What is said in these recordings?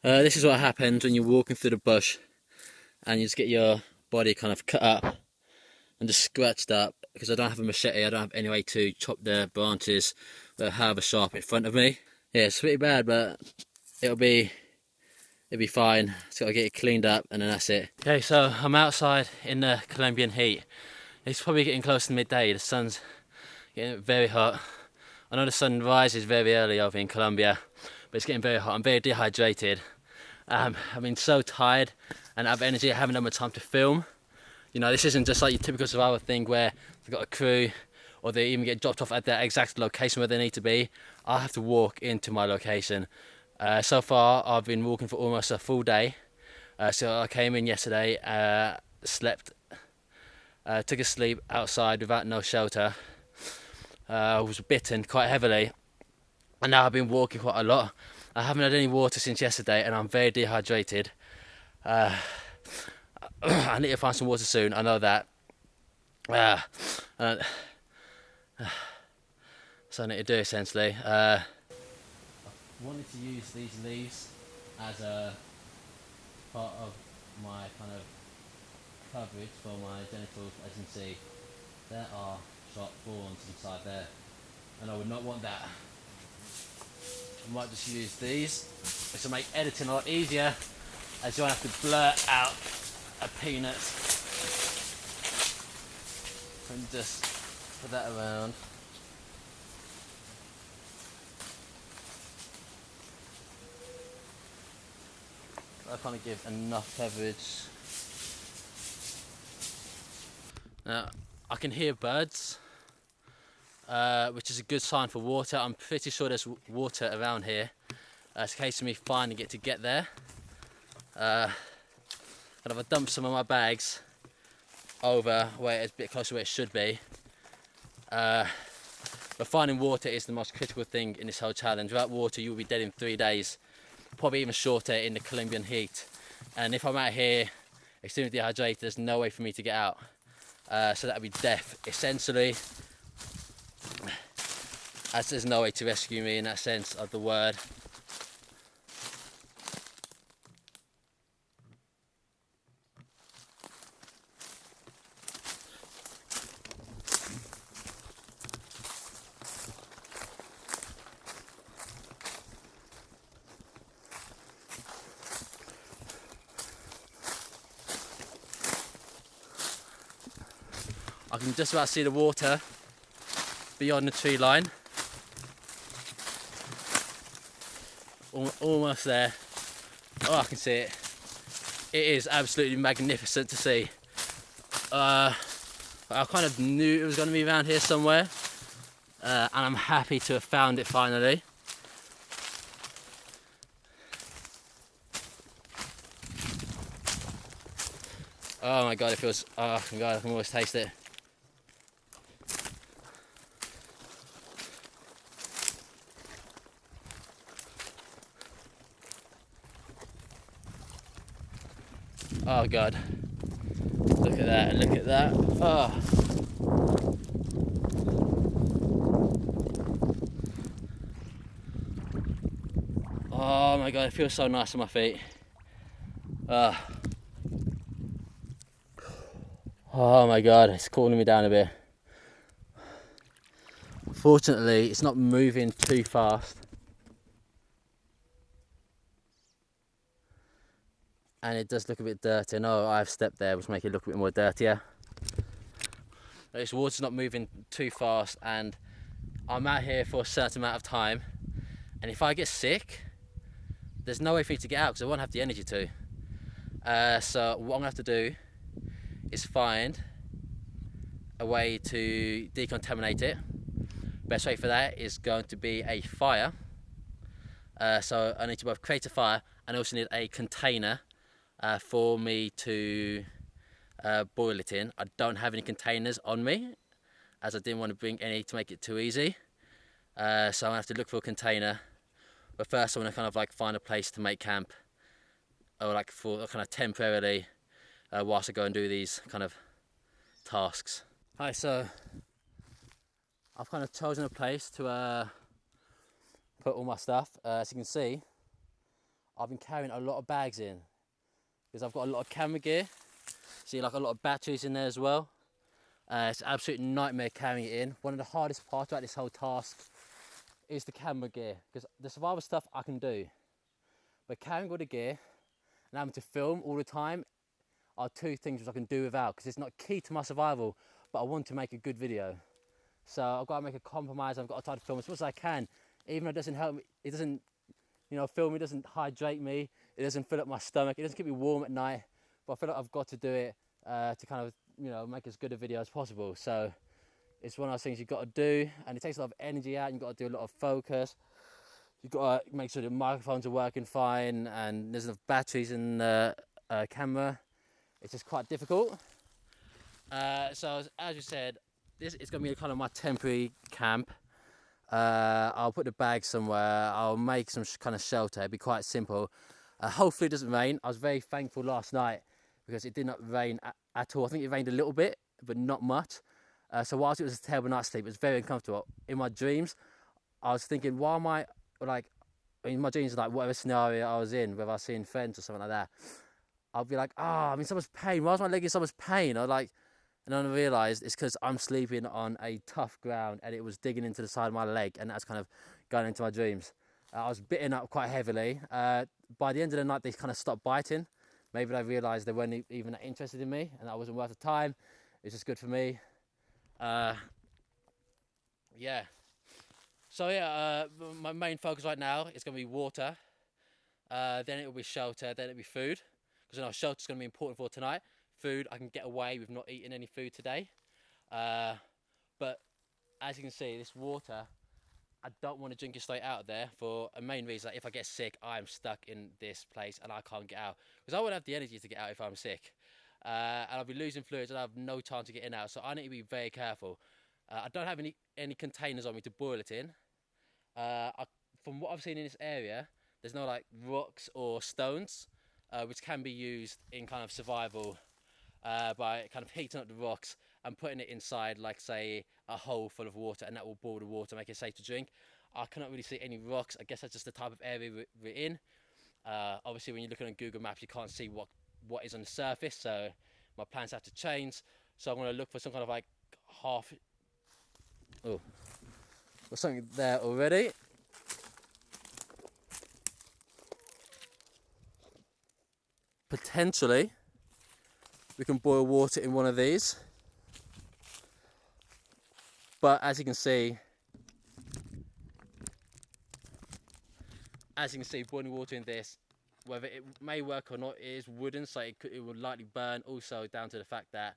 This is what happens when you're walking through the bush and you just get your body kind of cut up and just scratched up because I don't have a machete. I don't have any way to chop the branches that have a sharp in front of me. Yeah, it's pretty bad, but it'll be fine. Just gotta get it cleaned up and then that's it. Okay, so I'm outside in the Colombian heat. It's probably getting close to midday. The sun's getting very hot. I know the sun rises very early over in Colombia, but it's getting very hot. I'm very dehydrated. I've been so tired and out of energy. I haven't had much time to film. You know, this isn't just like your typical survival thing where they've got a crew or they even get dropped off at the exact location where they need to be. I have to walk into my location. So far, I've been walking for almost a full day. So I came in yesterday, slept, took a sleep outside without no shelter. I was bitten quite heavily, and now I've been walking quite a lot. I haven't had any water since yesterday, and I'm very dehydrated. I need to find some water soon. I know that. So I need to do essentially. I wanted to use these leaves as a part of my kind of coverage for my genitals. As you can see, there are sharp thorns inside there, and I would not want that. I might just use these, which will make editing a lot easier, as you won't have to blurt out a peanut. And just put that around. I kind of give enough coverage. Now, I can hear birds, which is a good sign for water. I'm pretty sure there's water around here. It's a case of me finding it to get there. And I've dumped some of my bags over where it's a bit closer to where it should be. But finding water is the most critical thing in this whole challenge. Without water, you'll be dead in 3 days. Probably even shorter in the Colombian heat. And if I'm out here extremely dehydrated, there's no way for me to get out. So that would be death, essentially. As there's no way to rescue me in that sense of the word. I can just about see the water beyond the tree line. Almost there. Oh, I can see it. It is absolutely magnificent to see. I kind of knew it was going to be around here somewhere, and I'm happy to have found it finally. Oh my god, it feels, oh my god, I can almost taste it. Oh god, look at that, look at that. Oh. Oh my god, it feels so nice on my feet. Oh my god, it's cooling me down a bit. Fortunately, it's not moving too fast. And it does look a bit dirty. I know I've stepped there, which makes it look a bit more dirtier. This water's not moving too fast, and I'm out here for a certain amount of time. And if I get sick, there's no way for me to get out because I won't have the energy to. So what I'm gonna have to do is find a way to decontaminate it. Best way for that is going to be a fire. So I need to both create a fire and also need a container for me to boil it in. I don't have any containers on me, as I didn't want to bring any to make it too easy. So I'm gonna have to look for a container. But first I want to kind of like find a place to make camp, or like for kind of temporarily, whilst I go and do these kind of tasks. Hi, so I've kind of chosen a place to put all my stuff. As you can see, I've been carrying a lot of bags in because I've got a lot of camera gear. See, like a lot of batteries in there as well. It's an absolute nightmare carrying it in. One of the hardest parts about this whole task is the camera gear, because the survival stuff I can do, but carrying all the gear and having to film all the time are two things which I can do without, because it's not key to my survival, but I want to make a good video. So I've got to make a compromise. I've got to try to film as much as I can, even though it doesn't help me. It doesn't, you know, filming doesn't hydrate me. It doesn't fill up my stomach. It doesn't keep me warm at night. But I feel like I've got to do it to kind of, you know, make as good a video as possible. So it's one of those things you've got to do, and it takes a lot of energy out. You've got to do a lot of focus. You've got to make sure the microphones are working fine, and there's enough batteries in the camera. It's just quite difficult. So as you said, this is going to be kind of my temporary camp. I'll put the bag somewhere. I'll make some kind of shelter. It'll be quite simple. Hopefully it doesn't rain. I was very thankful last night because it did not rain at all. I think it rained a little bit, but not much. So whilst it was a terrible night's sleep, it was very uncomfortable. In my dreams, I was thinking, why am I, like, in my dreams, like, whatever scenario I was in, whether I was seeing friends or something like that, I'll be like, I'm in so much pain. Why is my leg in so much pain? And then I realised it's because I'm sleeping on a tough ground and it was digging into the side of my leg, and that's kind of going into my dreams. I was bitten up quite heavily. By the end of the night, they kind of stopped biting. Maybe they realised they weren't even that interested in me and that wasn't worth the time. It's just good for me. Yeah. So yeah, my main focus right now is going to be water. Then it will be shelter. Then it'll be food, because I know shelter is going to be important for tonight. Food, I can get away with not eating any food today. But as you can see, this water, I don't want to drink it straight out of there for a main reason. Like, if I get sick, I'm stuck in this place and I can't get out, because I won't have the energy to get out if I'm sick. And I'll be losing fluids and I have no time to get in and out. So I need to be very careful. I don't have any containers on me to boil it in. From what I've seen in this area, there's no like rocks or stones, which can be used in kind of survival by kind of heating up the rocks and putting it inside, like say a hole full of water, and that will boil the water, make it safe to drink. I cannot really see any rocks. I guess that's just the type of area we're in. Obviously when you're looking on Google Maps, you can't see what is on the surface, so my plans have to change. So I'm going to look for some kind of like there's something there already. Potentially we can boil water in one of these, but as you can see, boiling water in this, whether it may work or not, it is wooden, so it would likely burn. Also down to the fact that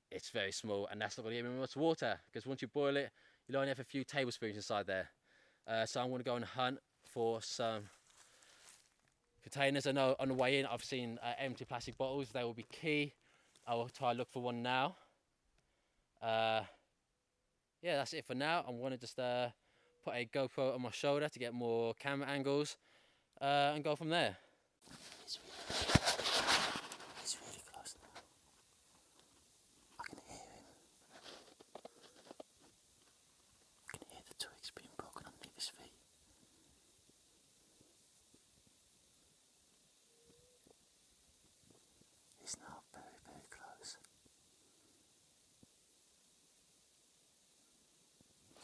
it's very small, and that's not going to give me much water, because once you boil it, you'll only have a few tablespoons inside there. So I'm going to go and hunt for some containers. I know on the way in I've seen empty plastic bottles. They will be key. I will try and look for one now. Yeah, that's it for now. I'm going to just put a GoPro on my shoulder to get more camera angles and go from there. It's really close now. I can hear him. I can hear the twigs being broken underneath his feet. He's now very, very close.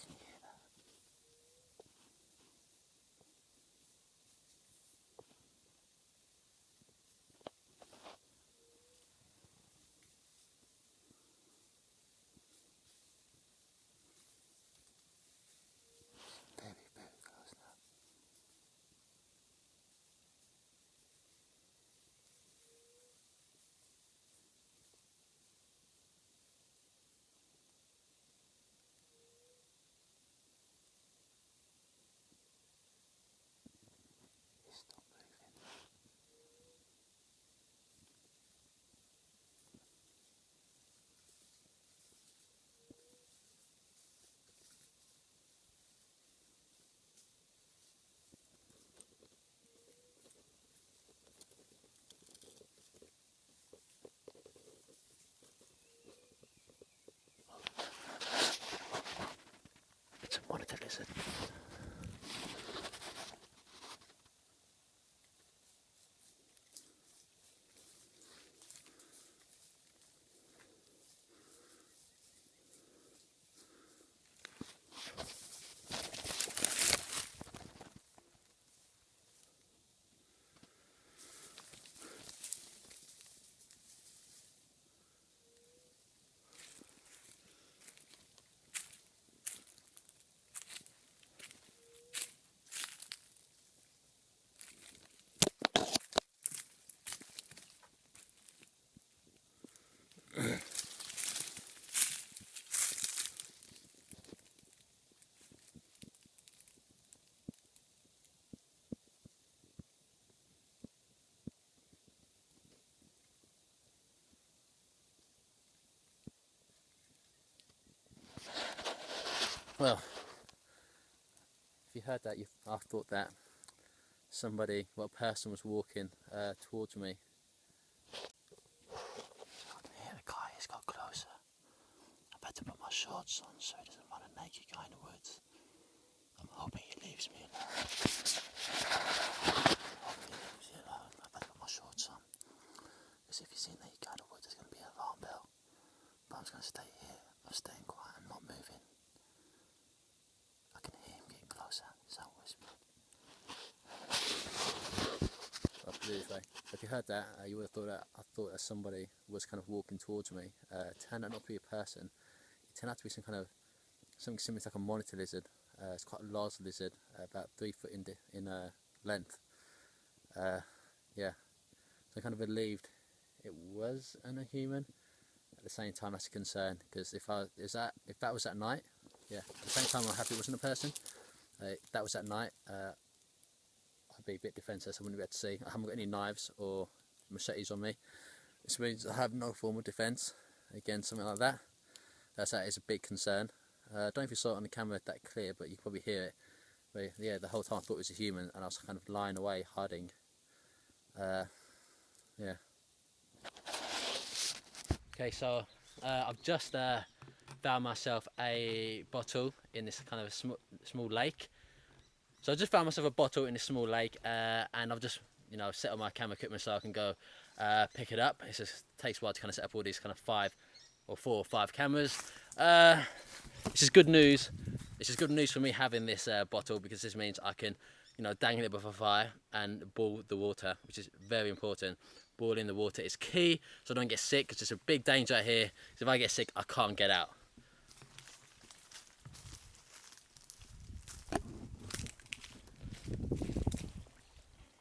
Can you hear that? Well, if you heard that, I thought that somebody, well, a person was walking towards me. I can hear the guy, he's got closer. I better put my shorts on so he doesn't run a naked guy in the woods. I'm hoping he leaves me alone. I better put my shorts on. Because if you see a naked guy in the woods, there's going to be an alarm bell. But I'm just going to stay here. I'm staying quiet, I'm not moving. I can hear him getting closer. He's not whispering. If you heard that, you would have thought that I thought that somebody was kind of walking towards me. It turned out not to be a person. It turned out to be something similar to like a monitor lizard. It's quite a large lizard, about 3 foot in length. Yeah, so I kind of believed it was a human. At the same time, that's a concern, because if that was at night, yeah. At the same time, I'm happy it wasn't a person. If that was at night, I'd be a bit defenceless. I wouldn't be able to see. I haven't got any knives or machetes on me. This means I have no form of defence against something like that. So that is a big concern. I don't know if you saw it on the camera that clear, but you can probably hear it. But yeah, the whole time I thought it was a human, and I was kind of lying away, hiding. Yeah. Okay, so I've just found myself a bottle in this kind of small lake. So I just found myself a bottle in this small lake, and I've just set up my camera equipment so I can go pick it up. It just takes a while to kind of set up all these kind of 4 or 5 cameras. This is good news. This is good news for me having this bottle, because this means I can dangle it above a fire and boil the water, which is very important. Boiling the water is key so I don't get sick, because there's a big danger here. Because if I get sick, I can't get out.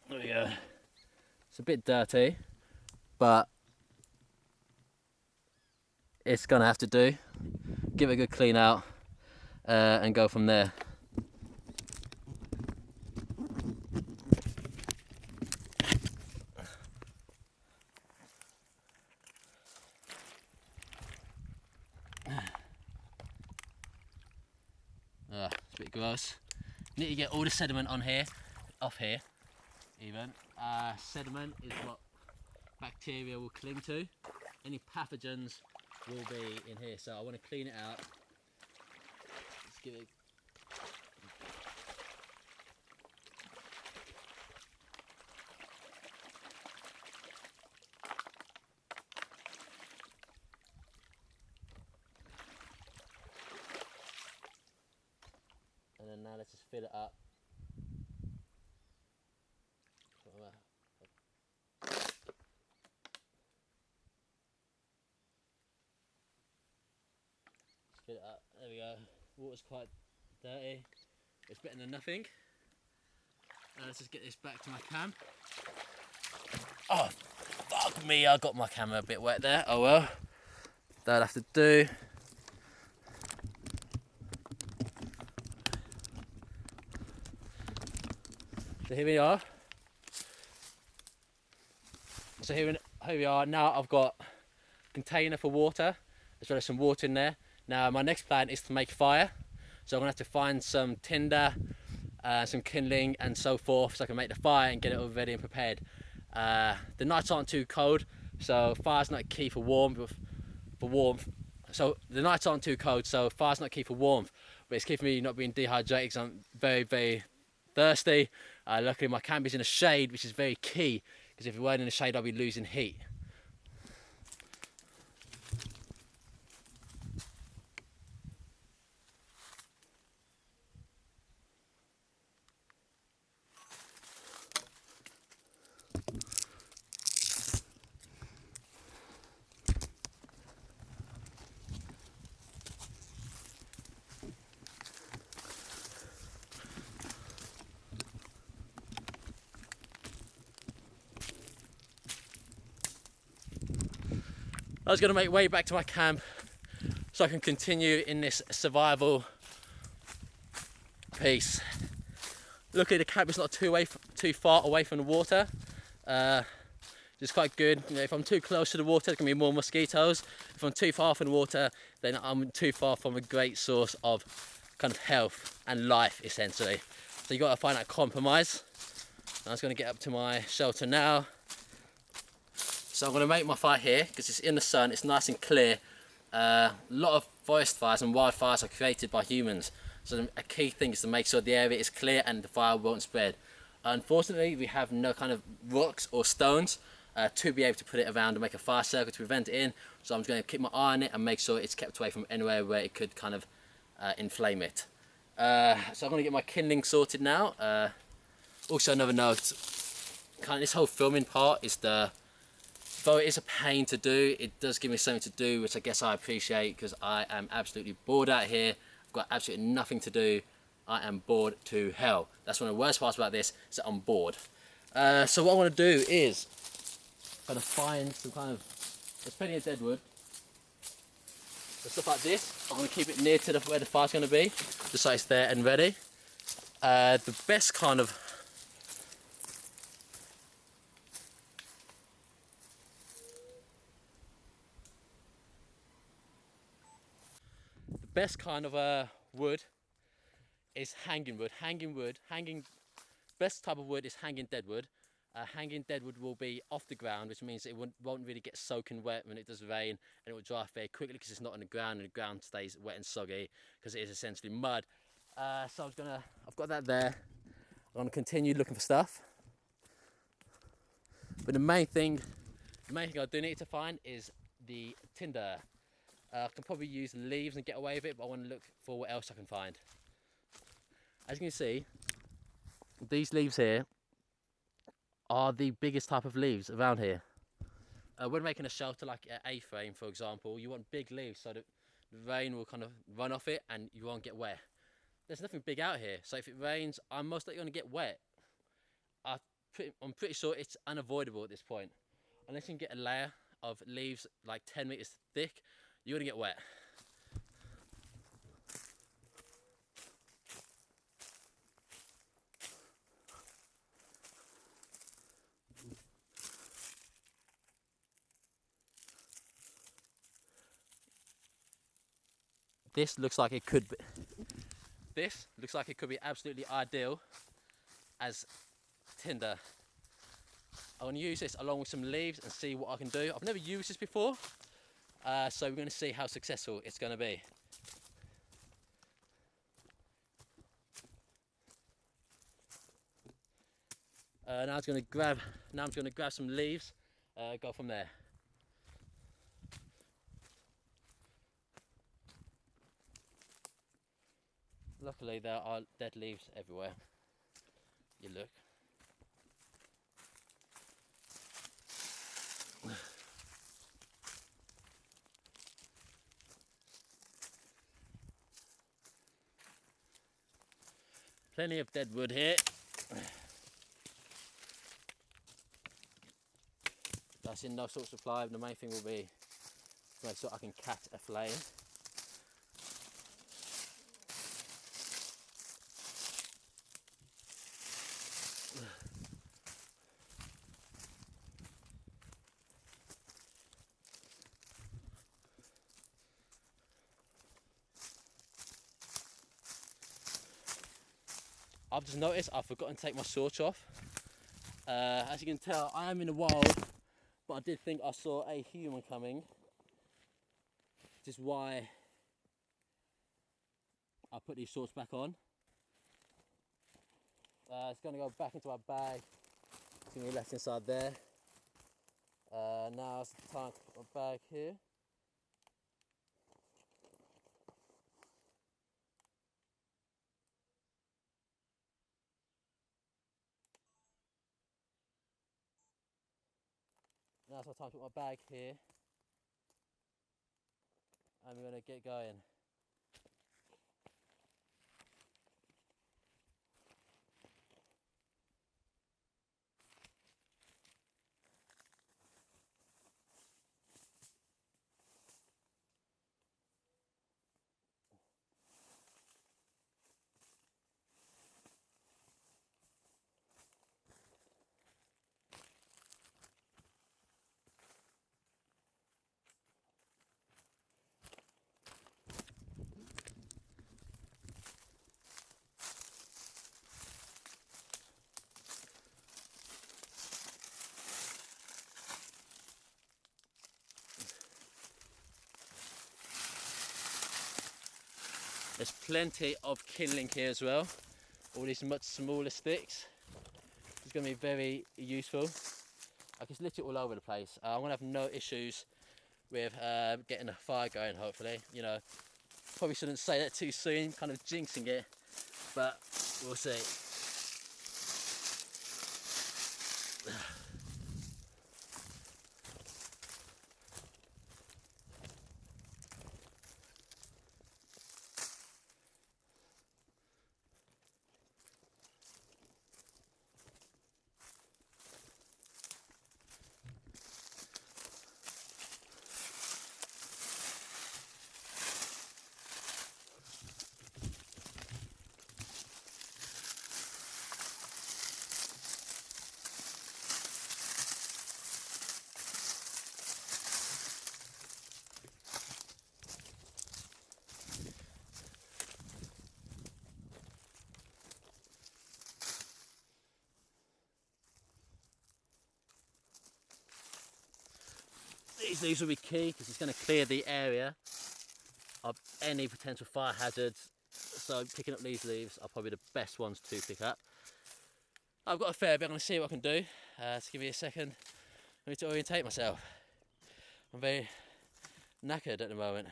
There we go. It's a bit dirty, but it's gonna have to do. Give it a good clean out and go from there. It's a bit gross. Need to get all the sediment off here even. Sediment is what bacteria will cling to. Any pathogens will be in here, so I want to clean it out. Let's give it. And then now let's just fill it up. Fill it up. There we go. Water's quite dirty. It's better than nothing. Let's just get this back to my cam. Oh, fuck me! I got my camera a bit wet there. Oh well. That'll have to do. So here we are. So here we are. Now I've got a container for water, as well as some water in there. Now my next plan is to make fire. So I'm gonna have to find some tinder, some kindling and so forth, so I can make the fire and get it all ready and prepared. The nights aren't too cold, so fire's not key for warmth. So the nights aren't too cold, so fire's not key for warmth, but it's key for me not being dehydrated, because I'm very, very thirsty. Luckily my camp is in the shade, which is very key, because if it weren't in the shade I'll be losing heat. I was going to make way back to my camp so I can continue in this survival piece. Luckily the camp is not too far away from the water. It's quite good. If I'm too close to the water, there can be more mosquitoes. If I'm too far from the water, then I'm too far from a great source of kind of health and life, essentially. So you got to find that compromise. I'm just going to get up to my shelter now. So I'm going to make my fire here because it's in the sun, it's nice and clear. A lot of forest fires and wildfires are created by humans. So a key thing is to make sure the area is clear and the fire won't spread. Unfortunately, we have no kind of rocks or stones to be able to put it around and make a fire circle to prevent it in. So I'm just going to keep my eye on it and make sure it's kept away from anywhere where it could kind of inflame it. So I'm going to get my kindling sorted now. Also, another note, kind of this whole filming part is though it is a pain to do, it does give me something to do, which I guess I appreciate because I am absolutely bored out here. I've got absolutely nothing to do. I am bored to hell. That's one of the worst parts about this, is that I'm bored. So what I want to do is kind of find some kind of, there's plenty of dead wood. So stuff like this, I'm going to keep it near to where the fire's going to be, just so it's there and ready. The best kind of wood is hanging wood. Best type of wood is hanging deadwood. Hanging deadwood will be off the ground, which means it won't really get soaking wet when it does rain, and it will dry off very quickly because it's not on the ground, and the ground stays wet and soggy because it is essentially mud. So I've got that there. I'm gonna continue looking for stuff. But the main thing I do need to find is the tinder. I can probably use leaves and get away with it, but I want to look for what else I can find. As you can see, these leaves here are the biggest type of leaves around here. When making a shelter like an A-frame, for example, you want big leaves so that the rain will kind of run off it and you won't get wet. There's nothing big out here, so if it rains, I'm most likely going to get wet. I'm pretty sure it's unavoidable at this point. Unless you can get a layer of leaves like 10 meters thick, you're gonna get wet. This looks like it could be absolutely ideal as tinder. I'm going to use this along with some leaves and see what I can do. I've never used this before, so we're going to see how successful it's going to be. Now I'm going to grab some leaves, go from there. Luckily there are dead leaves everywhere. You look. Plenty of dead wood here. That's in no short supply. The main thing will be to make sure I can catch a flame. I've just noticed I've forgotten to take my shorts off. As you can tell, I am in the wild, but I did think I saw a human coming, which is why I put these shorts back on. It's going to go back into my bag. It's going to be left inside there. Now it's time to put my bag here. Now it's time to put my bag here, and we're going to get going. There's plenty of kindling here as well. All these much smaller sticks. It's going to be very useful. I can lit it all over the place. I'm going to have no issues with getting a fire going, hopefully. You know, probably shouldn't say that too soon, kind of jinxing it, but we'll see. These leaves will be key because it's going to clear the area of any potential fire hazards. So picking up these leaves are probably the best ones to pick up. I've got a fair bit. I'm going to see what I can do. Just give me a second. I need to orientate myself. I'm very knackered at the moment.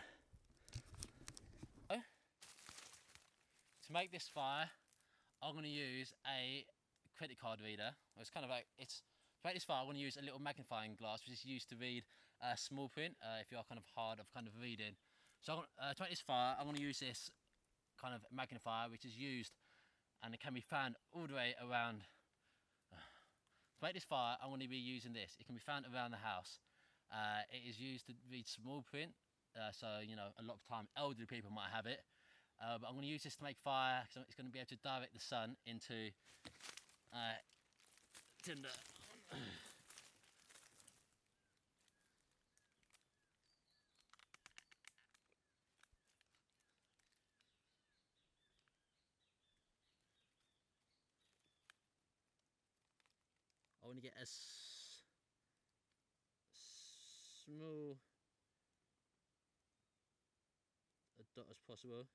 To make this fire, I'm going to use a credit card reader. It's kind of like, to make this fire, I'm going to use a little magnifying glass, which is used to read small print, if you are kind of hard of kind of reading. So to make this fire, I'm going to use this kind of magnifier, which is used and it can be found all the way around. To make this fire, I'm going to be using this. It can be found around the house. It is used to read small print, so you know, a lot of time elderly people might have it. But I'm going to use this to make fire because it's going to be able to direct the sun into tinder. I want to get as small a dot as possible.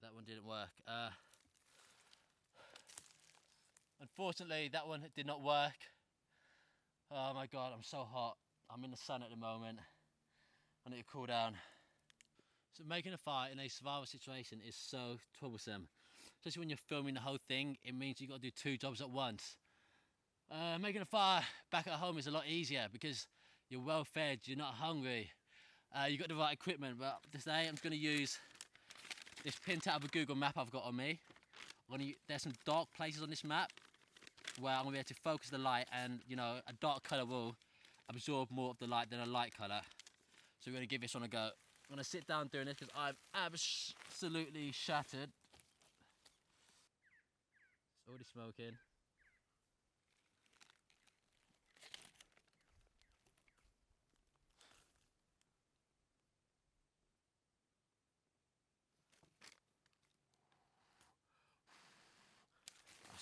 That one didn't work. Unfortunately, that one did not work. Oh my god, I'm so hot. I'm in the sun at the moment. I need to cool down. So making a fire in a survival situation is so troublesome. Especially when you're filming the whole thing, it means you've got to do two jobs at once. Making a fire back at home is a lot easier because you're well fed, you're not hungry. You've got the right equipment, but today I'm going to use this print out of a Google map I've got on me. There's some dark places on this map where I'm going to be able to focus the light, and you know, a dark colour will absorb more of the light than a light colour. So we're going to give this one a go. I'm going to sit down doing this because I'm absolutely shattered. It's already smoking.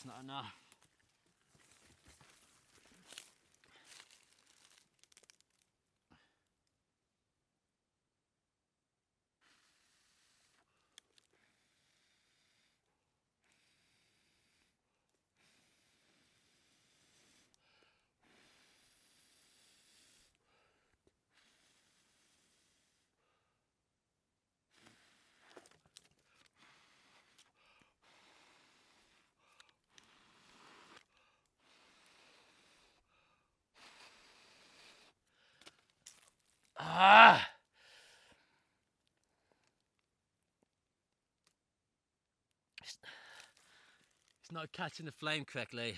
It's not enough. Ah! It's not catching the flame correctly.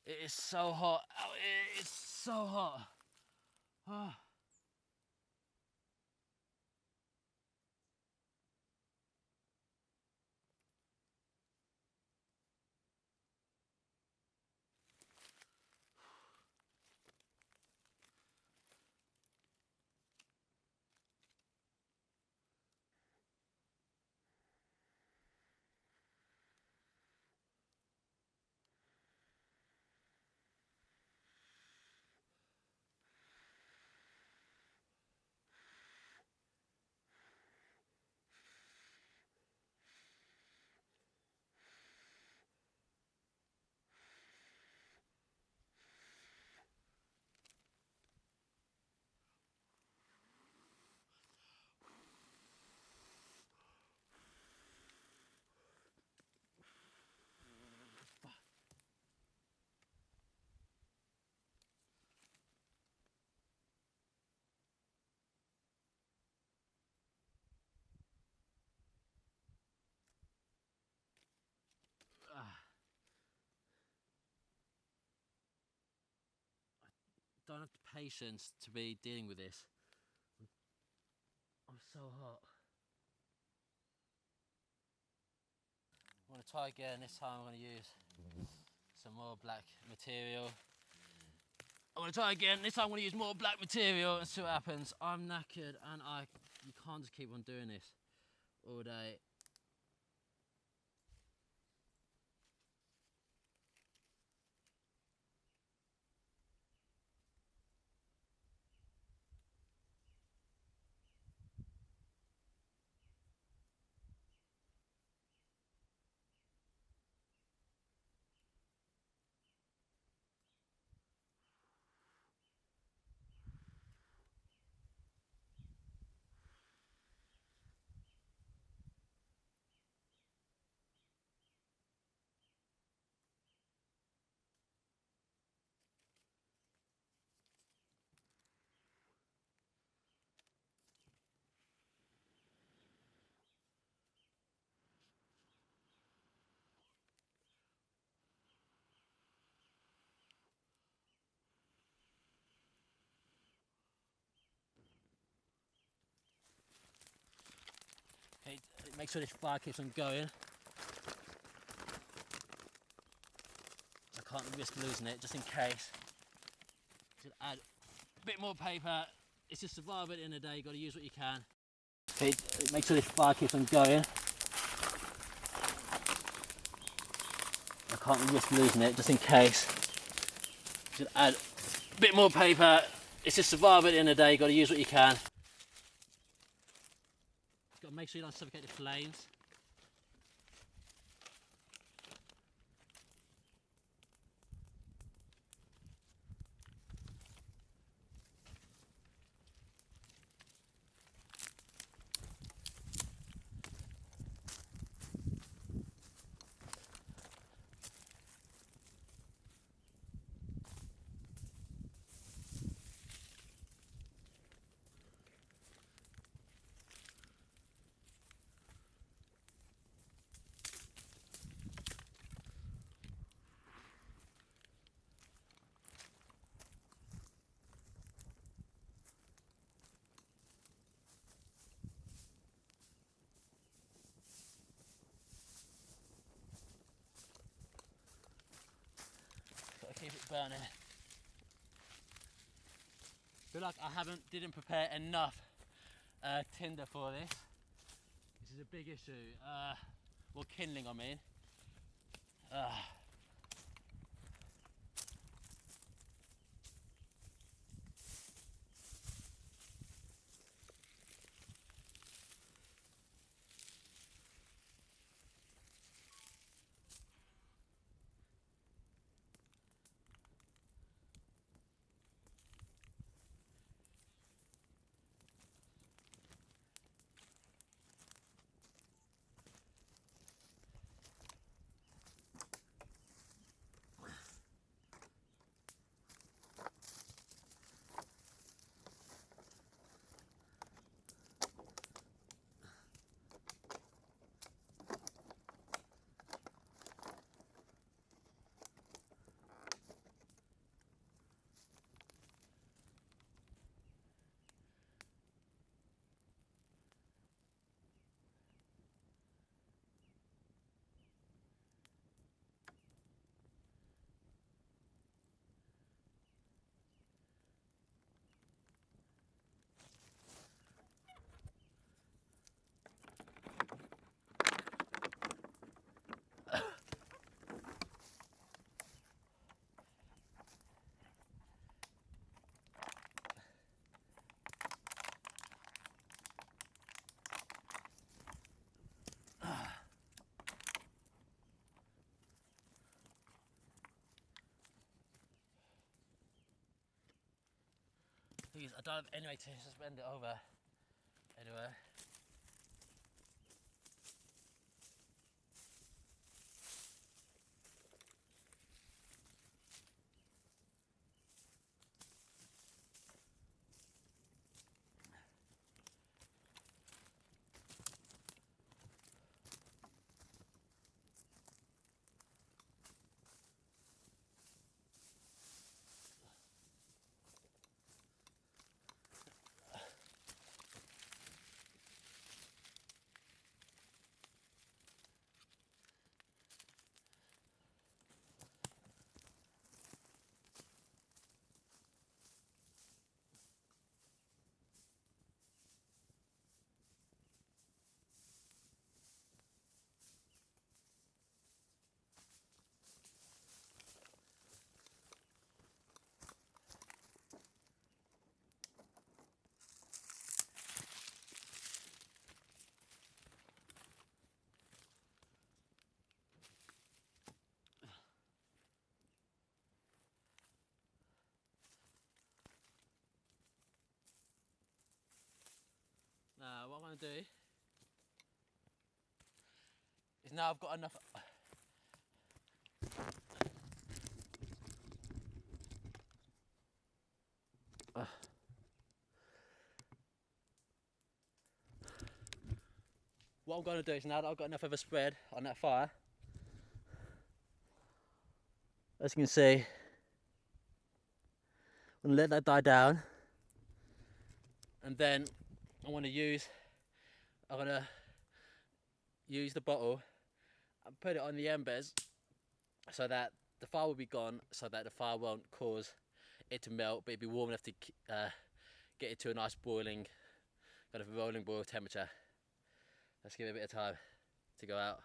It is so hot. Oh, it is so hot. Oh. Ah. Don't have the patience to be dealing with this. I'm so hot. I'm going to try again. This time I'm going to use some more black material. I'm going to try again. This time I'm going to use more black material and see what happens. I'm knackered and you can't just keep on doing this all day. Okay, make sure this fire keeps on going. I can't risk losing it just in case. Just add a bit more paper. It's just survival at the end of the day. You've got to use what you can. Okay, make sure this fire keeps on going. I can't risk losing it just in case. Just add a bit more paper. It's just survival at the end of the day. You've got to use what you can. You've got to make sure you don't suffocate the flames. Got to keep it burning. Feel like I didn't prepare enough tinder for this. which is a big issue. Well, kindling, I mean. I don't have any way to suspend it over anywhere. Now, what I'm going to do is now I've got enough. What I'm going to do is now that I've got enough of a spread on that fire, as you can see, I'm going to let that die down, and then I'm going to use the bottle and put it on the embers so that the fire will be gone, so that the fire won't cause it to melt, but it'll be warm enough to get it to a nice boiling, kind of rolling boil temperature. Let's give it a bit of time to go out.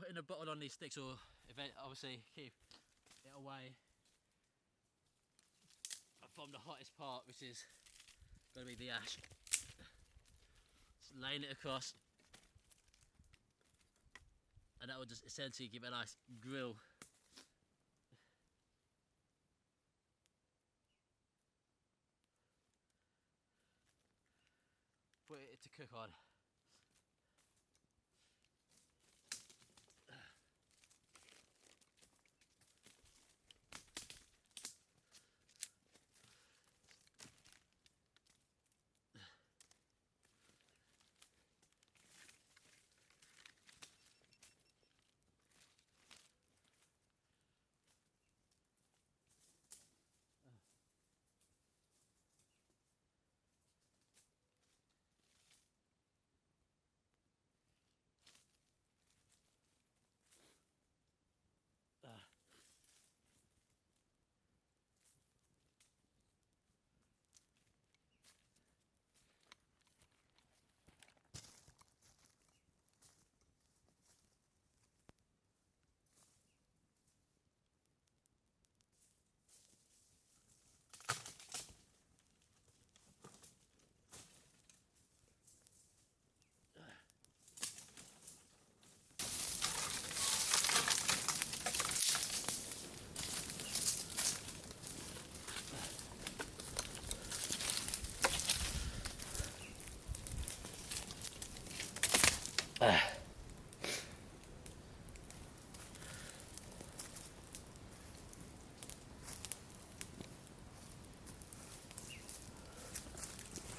putting a bottle on these sticks will obviously keep it away from the hottest part, which is going to be the ash. Just laying it across, and that will just essentially give it a nice grill. Put it to cook on.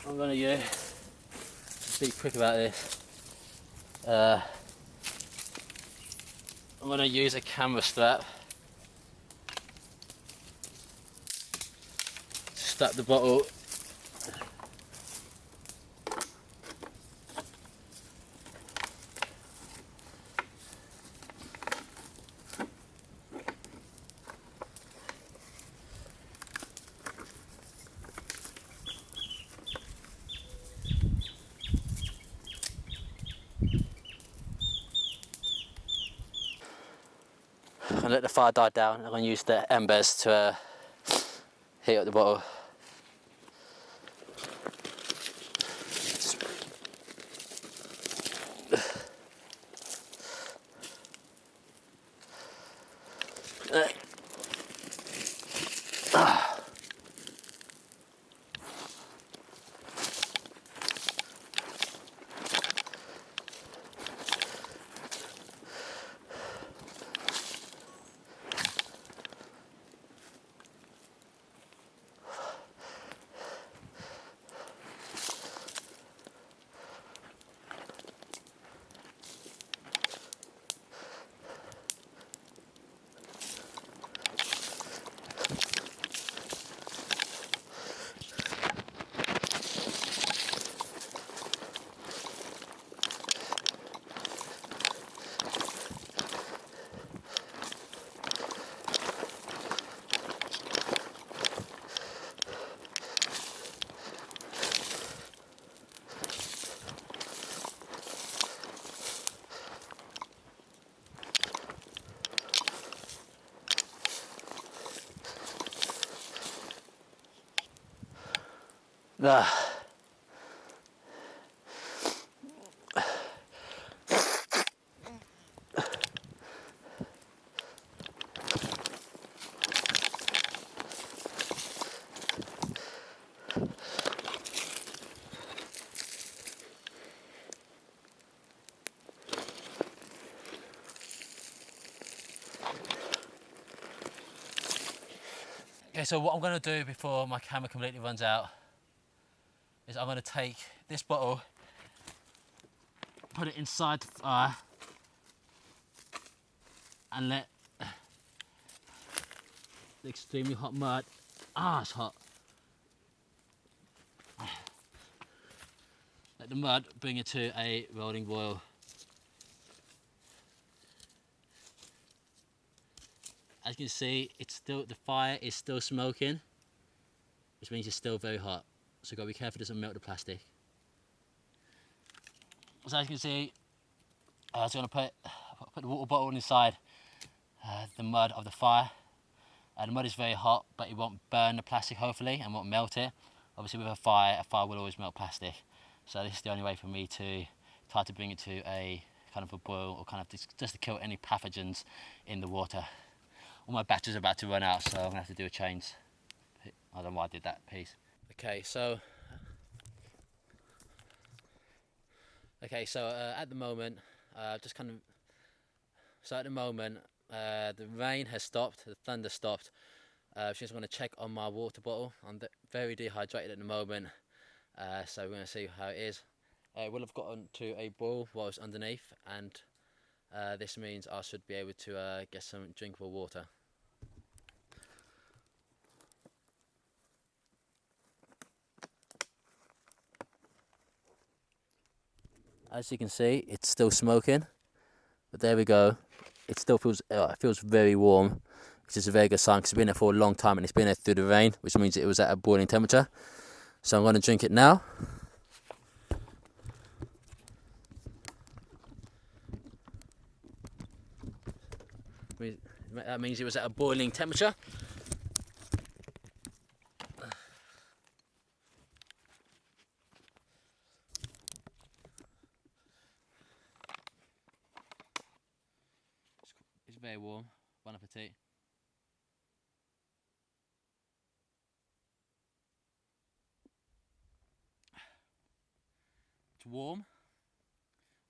I'm going to be quick about this. I'm going to use a camera strap to strap the bottle. And let the fire die down. I'm going to use the embers to heat up the bottle. Okay, so what I'm going to do before my camera completely runs out is I'm going to take this bottle, put it inside the fire, and let the extremely hot mud, it's hot, let the mud bring it to a rolling boil. As you can see, the fire is still smoking, which means it's still very hot. So you've got to be careful it doesn't melt the plastic. So as you can see, I was going to put put the water bottle inside the mud of the fire. The mud is very hot, but it won't burn the plastic, hopefully, and won't melt it. Obviously, with a fire will always melt plastic. So this is the only way for me to try to bring it to a kind of a boil, or kind of just to kill any pathogens in the water. All my batteries are about to run out, so I'm gonna have to do a change. I don't know why I did that piece. Okay, so at the moment, the rain has stopped, the thunder stopped. Just going to check on my water bottle. I'm very dehydrated at the moment, so we're going to see how it is. It will have gotten to a boil while it's underneath, and this means I should be able to get some drinkable water. As you can see, it's still smoking, but there we go. It still feels very warm, which is a very good sign because it's been there for a long time and it's been there through the rain, which means it was at a boiling temperature. So I'm going to drink it now. That means it was at a boiling temperature. It's very warm. Bon appetit. It's warm.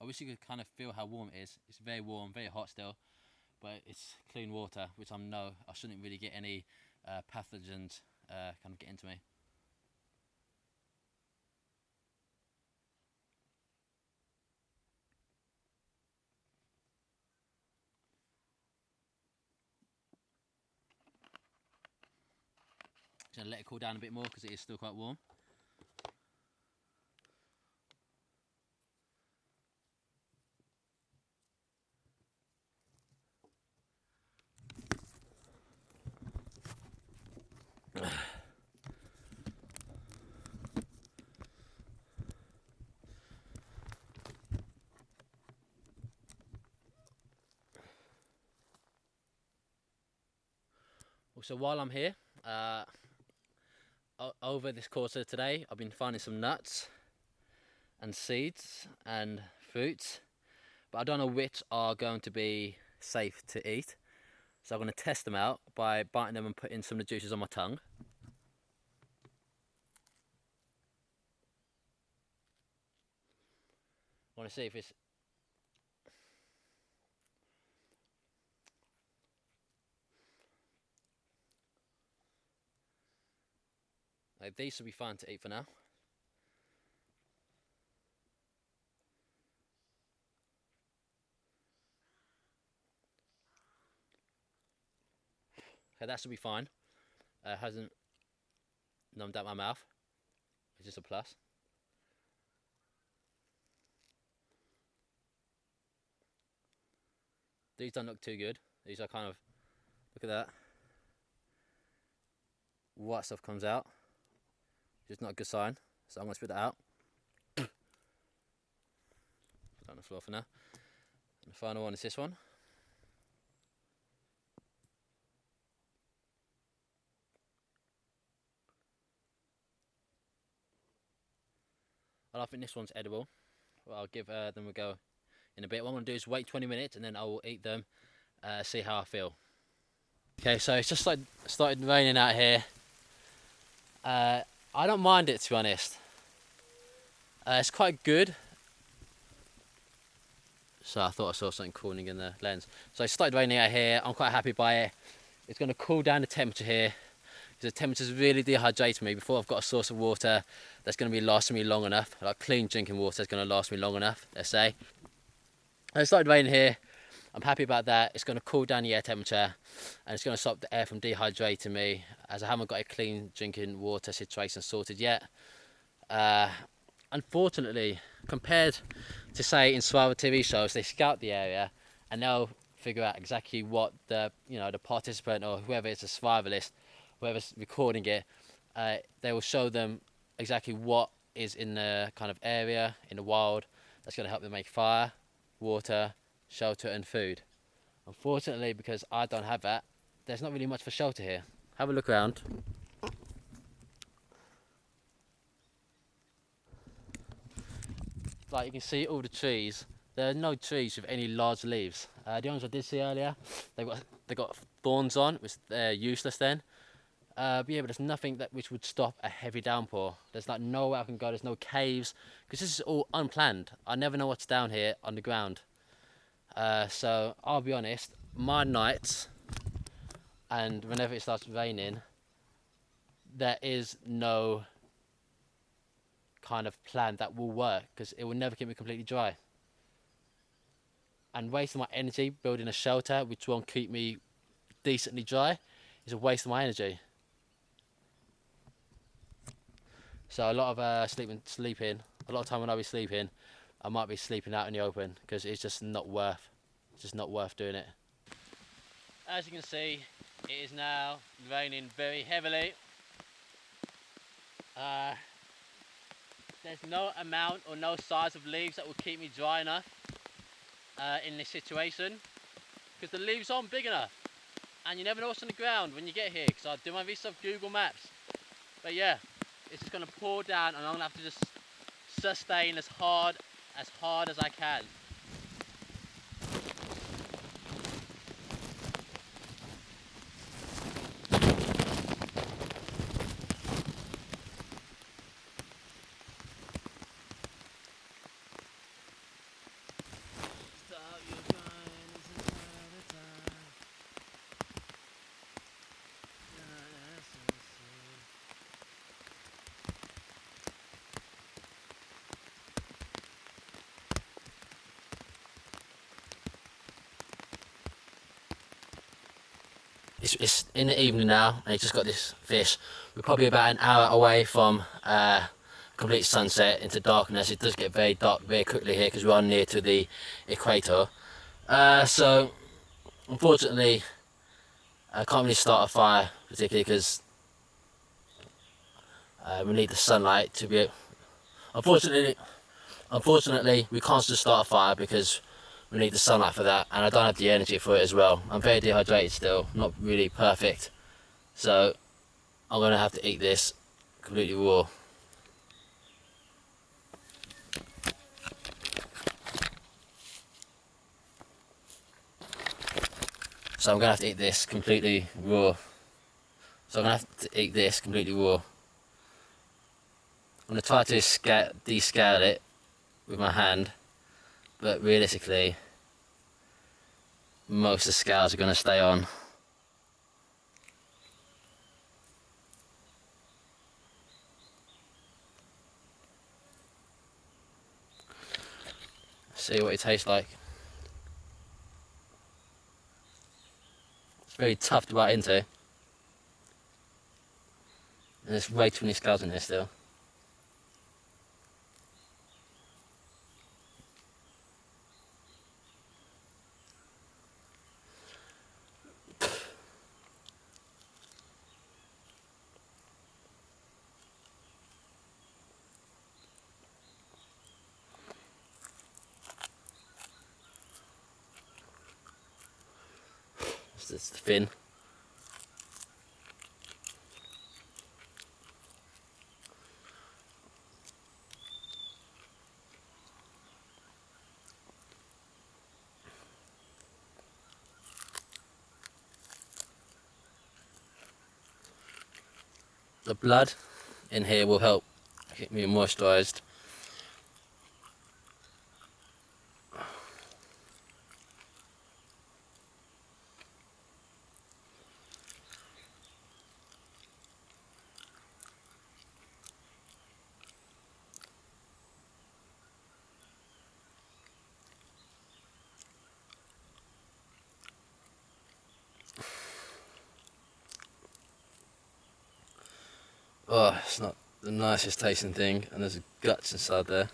I wish you could kind of feel how warm it is. It's very warm, very hot still, but it's clean water, which I know I shouldn't really get any pathogens kind of get into me. Just gonna let it cool down a bit more because it is still quite warm. So while I'm here, over this course of today, I've been finding some nuts and seeds and fruits, but I don't know which are going to be safe to eat. So I'm going to test them out by biting them and putting some of the juices on my tongue. I want to see if it's... these should be fine to eat for now. Okay, that should be fine. Hasn't numbed out my mouth, which is a plus. These don't look too good. These are kind of, look at that. White stuff comes out, which is not a good sign. So I'm going to spit that out. Put that on the floor for now. And the final one is this one. I don't think this one's edible. Well, I'll give them a go in a bit. What I'm going to do is wait 20 minutes and then I will eat them, see how I feel. Okay, so it's just like started raining out here. I don't mind it, to be honest. It's quite good. So I thought I saw something cooling in the lens. So it started raining out here. I'm quite happy by it. It's going to cool down the temperature here. The temperature's really dehydrated me. Before I've got a source of water that's going to be lasting me long enough, like clean drinking water is going to last me long enough, let's say. It started raining here. I'm happy about that. It's going to cool down the air temperature and it's going to stop the air from dehydrating me, as I haven't got a clean drinking water situation sorted yet. Unfortunately, compared to say in survival TV shows, they scout the area and they'll figure out exactly what the participant or whoever is a survivalist, whoever's recording it, they will show them exactly what is in the kind of area in the wild that's going to help them make fire, water, shelter and food. Unfortunately, because I don't have that, there's not really much for shelter here. Have a look around. Like you can see all the trees. There are no trees with any large leaves. The ones I did see earlier, they got thorns on, which they're useless then. But yeah, but there's nothing that which would stop a heavy downpour. There's like nowhere I can go. There's no caves because this is all unplanned. I never know what's down here on the ground. So I'll be honest, my nights and whenever it starts raining, there is no kind of plan that will work because it will never keep me completely dry. And wasting my energy building a shelter which won't keep me decently dry is a waste of my energy. So a lot of sleeping, a lot of time when I be sleeping, I might be sleeping out in the open because it's just not worth doing it. As you can see, it is now raining very heavily. There's no amount or no size of leaves that will keep me dry enough in this situation because the leaves aren't big enough, and you never know what's on the ground when you get here because I do my research of Google Maps. But yeah, it's just going to pour down and I'm going to have to just sustain as hard as I can. It's in the evening now, and it's just got this fish. We're probably about an hour away from complete sunset into darkness. It does get very dark very quickly here because we are near to the equator. So, unfortunately, I can't really start a fire, particularly because we need the sunlight to be. Unfortunately, we can't just start a fire because we need the sunlight for that, and I don't have the energy for it as well. I'm very dehydrated still, not really perfect, so I'm gonna have to eat this completely raw. So I'm gonna have to eat this completely raw. I'm gonna try to descale it with my hand, but realistically, most of the scales are going to stay on. See what it tastes like. It's very tough to bite into. And there's way too many scales in here still. It's the fin. The blood in here will help keep me moisturised. Oh, it's not the nicest tasting thing, and there's guts inside there.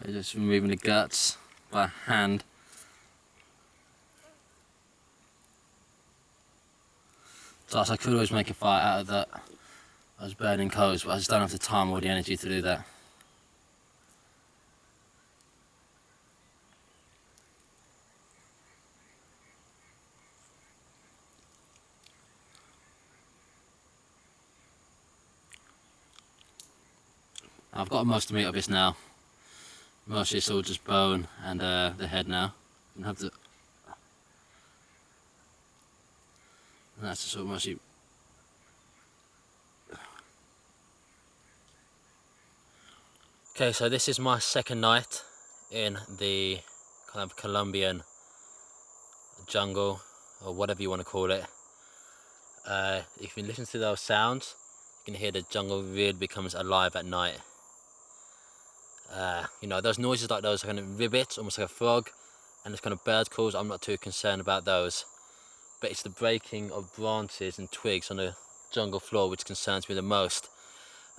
They're just removing the guts by hand. So I could always make a fire out of that. I was burning coals, but I just don't have the time or the energy to do that. I've got most of the meat of this now. Mostly it's all just bone and the head now. And have the. And that's just all mostly. Okay, so this is my second night in the kind of Colombian jungle, or whatever you want to call it. If you listen to those sounds, you can hear the jungle really becomes alive at night. You know, those noises like those are kind of ribbits, almost like a frog, and those kind of bird calls, I'm not too concerned about those. But it's the breaking of branches and twigs on the jungle floor which concerns me the most.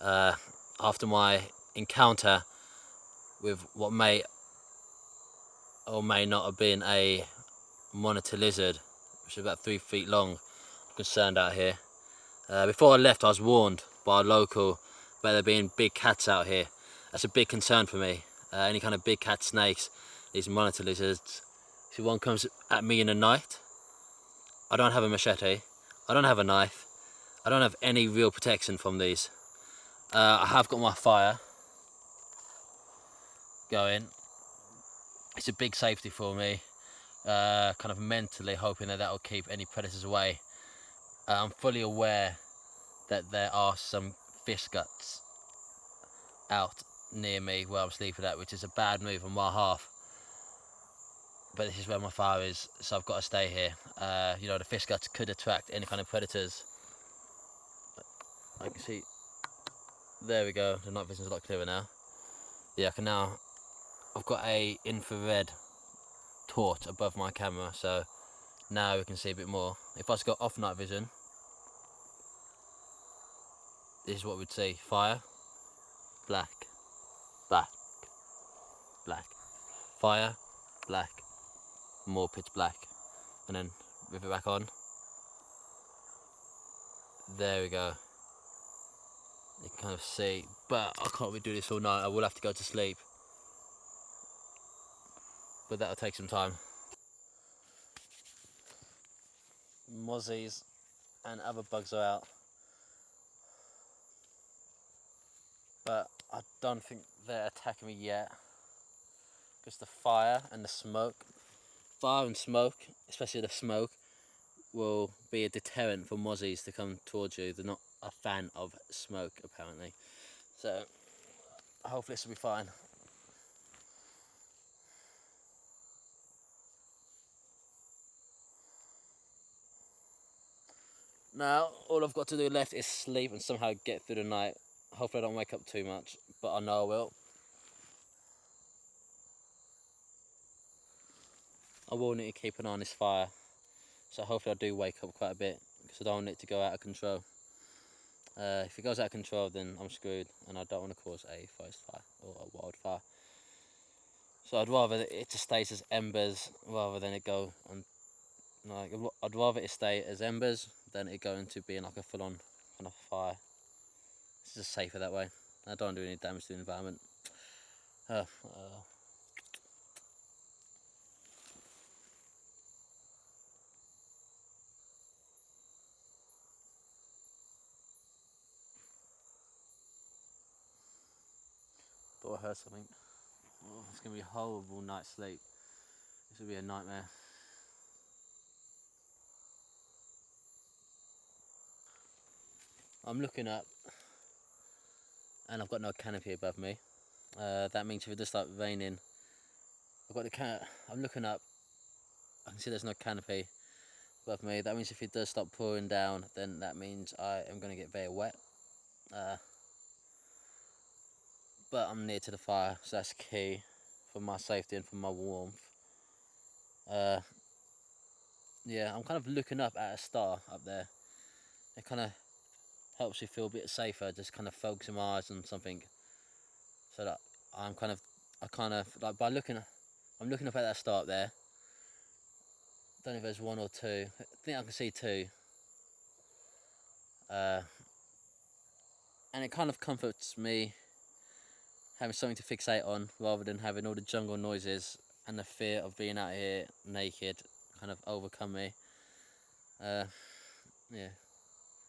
After my encounter with what may or may not have been a monitor lizard, which is about 3 feet long, I'm concerned out here. Before I left, I was warned by a local about there being big cats out here. That's a big concern for me. Any kind of big cat snakes, these monitor lizards. If one comes at me in the night, I don't have a machete, I don't have a knife, I don't have any real protection from these. I have got my fire going. It's a big safety for me, kind of mentally hoping that will keep any predators away. I'm fully aware that there are some fish guts out near me where I'm sleeping at, which is a bad move on my half. But this is where my fire is, so I've got to stay here. You know, the fish guts could attract any kind of predators. I can see, there we go, the night vision's a lot clearer now. Yeah, I can now, I've got a infrared torch above my camera, so now we can see a bit more. If I just go off night vision, this is what we'd see: fire, black, black, black, fire, black, more pitch black, and then with it back on. There we go. You can kind of see, but I can't really do this all night. I will have to go to sleep, but that'll take some time. Mozzies and other bugs are out, but I don't think they're attacking me yet, because the fire and the smoke, especially the smoke, will be a deterrent for mozzies to come towards you. They're not a fan of smoke, apparently, so hopefully this will be fine. Now all I've got to do left is sleep and somehow get through the night. Hopefully I don't wake up too much, but I know I will. I will need to keep an eye on this fire, so hopefully I do wake up quite a bit, because I don't want it to go out of control. If it goes out of control, then I'm screwed, and I don't want to cause a forest fire or a wildfire. So I'd rather it just stays as embers rather than it go on. Like, I'd rather it stay as embers than it go into being like a full-on kind of fire. It's just safer that way. I don't do any damage to the environment. Thought I heard something. Oh, it's gonna be a horrible night's sleep. This will be a nightmare. I'm looking up, and I've got no canopy above me. That means if it does start raining, I've got the I'm looking up. I can see there's no canopy above me. That means if it does start pouring down, then that means I am going to get very wet. But I'm near to the fire, so that's key for my safety and for my warmth. Yeah, I'm kind of looking up at a star up there. It kind of helps me feel a bit safer, just kind of focusing my eyes on something, so that I'm kind of I kind of like by looking. I'm looking up at that start there. Don't know if there's one or two. I think I can see two. And it kind of comforts me having something to fixate on rather than having all the jungle noises and the fear of being out here naked kind of overcome me. Yeah,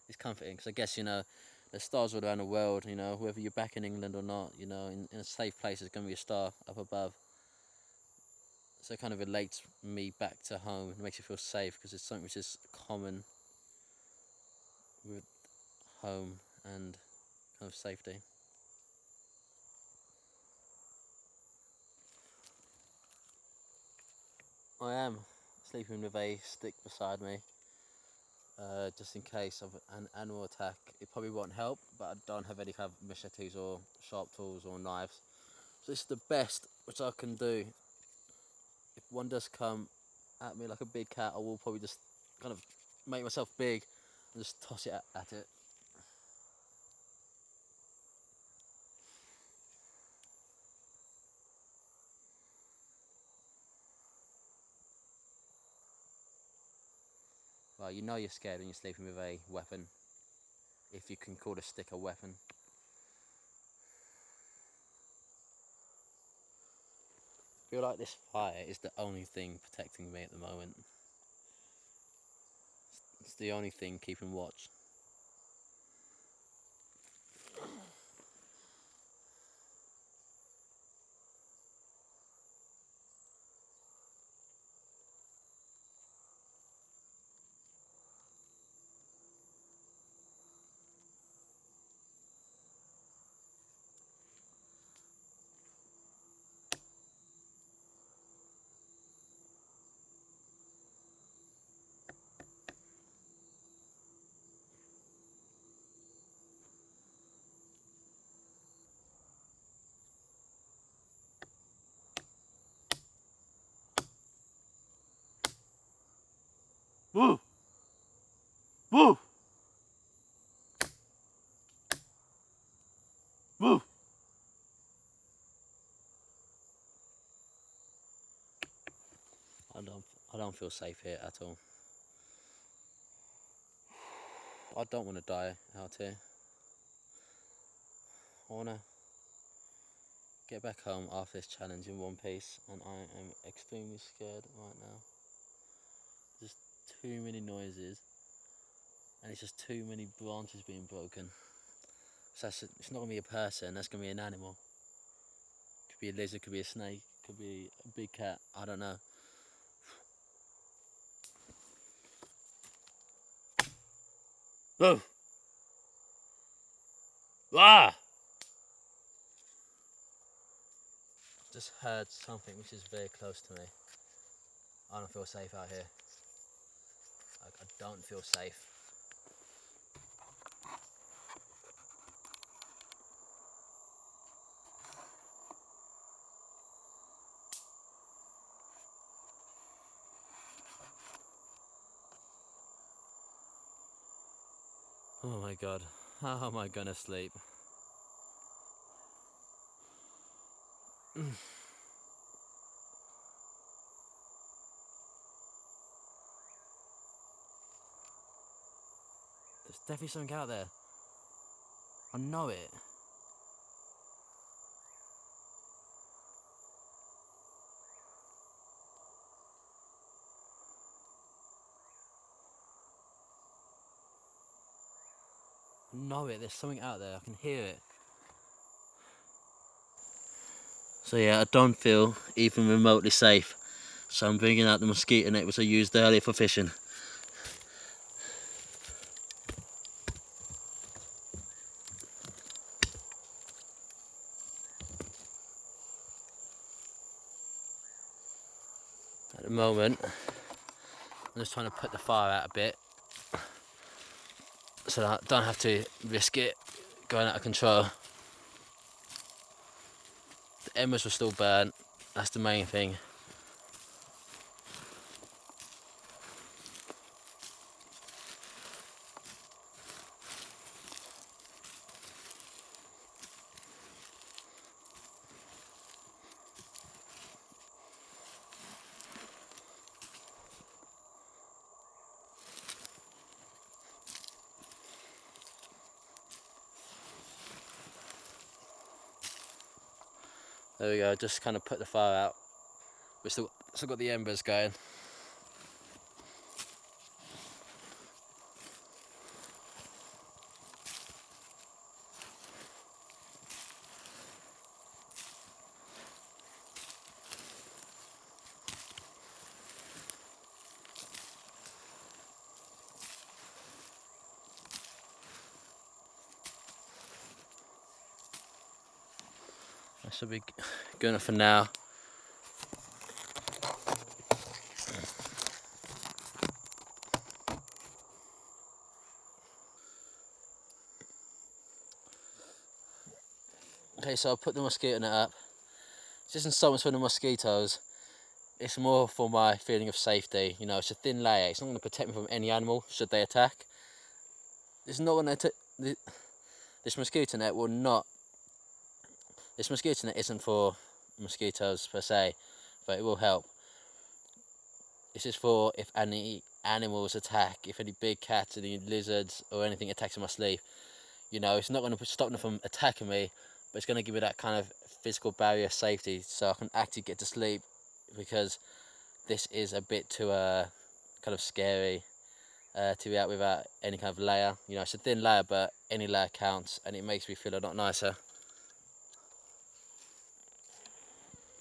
it's comforting because I guess, you know, there's stars all around the world, you know, whether you're back in England or not, you know, in a safe place there's going to be a star up above. So it kind of relates me back to home. It makes you feel safe because it's something which is common with home and kind of safety. I am sleeping with a stick beside me, just in case of an animal attack. It probably won't help, but I don't have any kind of machetes or sharp tools or knives. So this is the best which I can do. If one does come at me like a big cat, I will probably just kind of make myself big and just toss it at it. Well, you know you're scared when you're sleeping with a weapon, if you can call a stick a weapon. I feel like this fire is the only thing protecting me at the moment. It's the only thing keeping watch. Woo! Woo! Woo! I don't feel safe here at all. I don't want to die out here. I want to get back home after this challenge in one piece, and I am extremely scared right now. There's too many noises, and it's just too many branches being broken. So it's not going to be a person, that's going to be an animal. Could be a lizard, could be a snake, could be a big cat, I don't know. Oh! Ah! Just heard something which is very close to me. I don't feel safe out here. Like, I don't feel safe. Oh my god, how am I gonna sleep? There's definitely something out there. I know it. I know it, there's something out there, I can hear it. So yeah, I don't feel even remotely safe. So I'm bringing out the mosquito net which I used earlier for fishing. At the moment, I'm just trying to put the fire out a bit so that I don't have to risk it going out of control. The embers were still burnt, that's the main thing. There we go, just kind of put the fire out. We've still got the embers going. That should be good enough for now. Okay, so I'll put the mosquito net up. This isn't so much for the mosquitoes, it's more for my feeling of safety. You know, it's a thin layer, it's not going to protect me from any animal should they attack. It's not going to. This mosquito net will not. This mosquito net isn't for mosquitoes per se, but it will help. This is for if any animals attack, if any big cats, any lizards, or anything attacks in my sleep. You know, it's not going to stop them from attacking me, but it's going to give me that kind of physical barrier of safety so I can actually get to sleep, because this is a bit too kind of scary to be out without any kind of layer. You know, it's a thin layer, but any layer counts, and it makes me feel a lot nicer.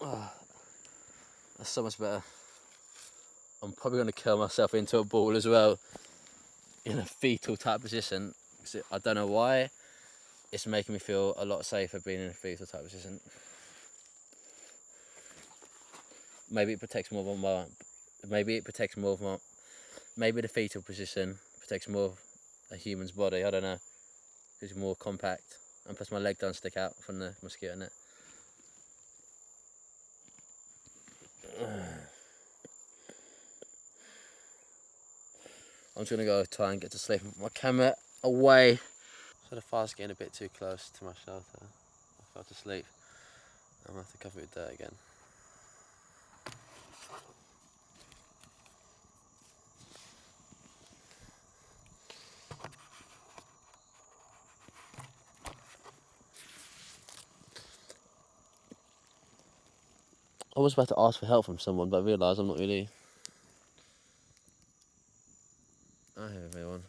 Oh, that's so much better. I'm probably going to curl myself into a ball as well, in a fetal type position. I don't know why, it's making me feel a lot safer being in a fetal type position. Maybe it protects more of my. Maybe it protects more of my. Maybe the fetal position protects more of a human's body. I don't know. It's more compact, and plus my leg don't stick out from the mosquito net. I'm just gonna go try and get to sleep with my camera away. So the fire's getting a bit too close to my shelter. I fell to sleep. I'm gonna have to cover it with dirt again. I was about to ask for help from someone, but I realised I'm not really. I have anyone.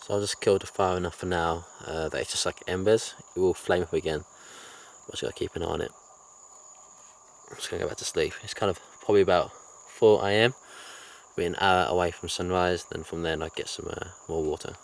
So I'll just kill the fire enough for now that it's just like embers. It will flame up again. But I just gotta keep an eye on it. I'm just gonna go back to sleep. It's kind of probably about 4 AM. We're an hour away from sunrise. Then from there I get some more water.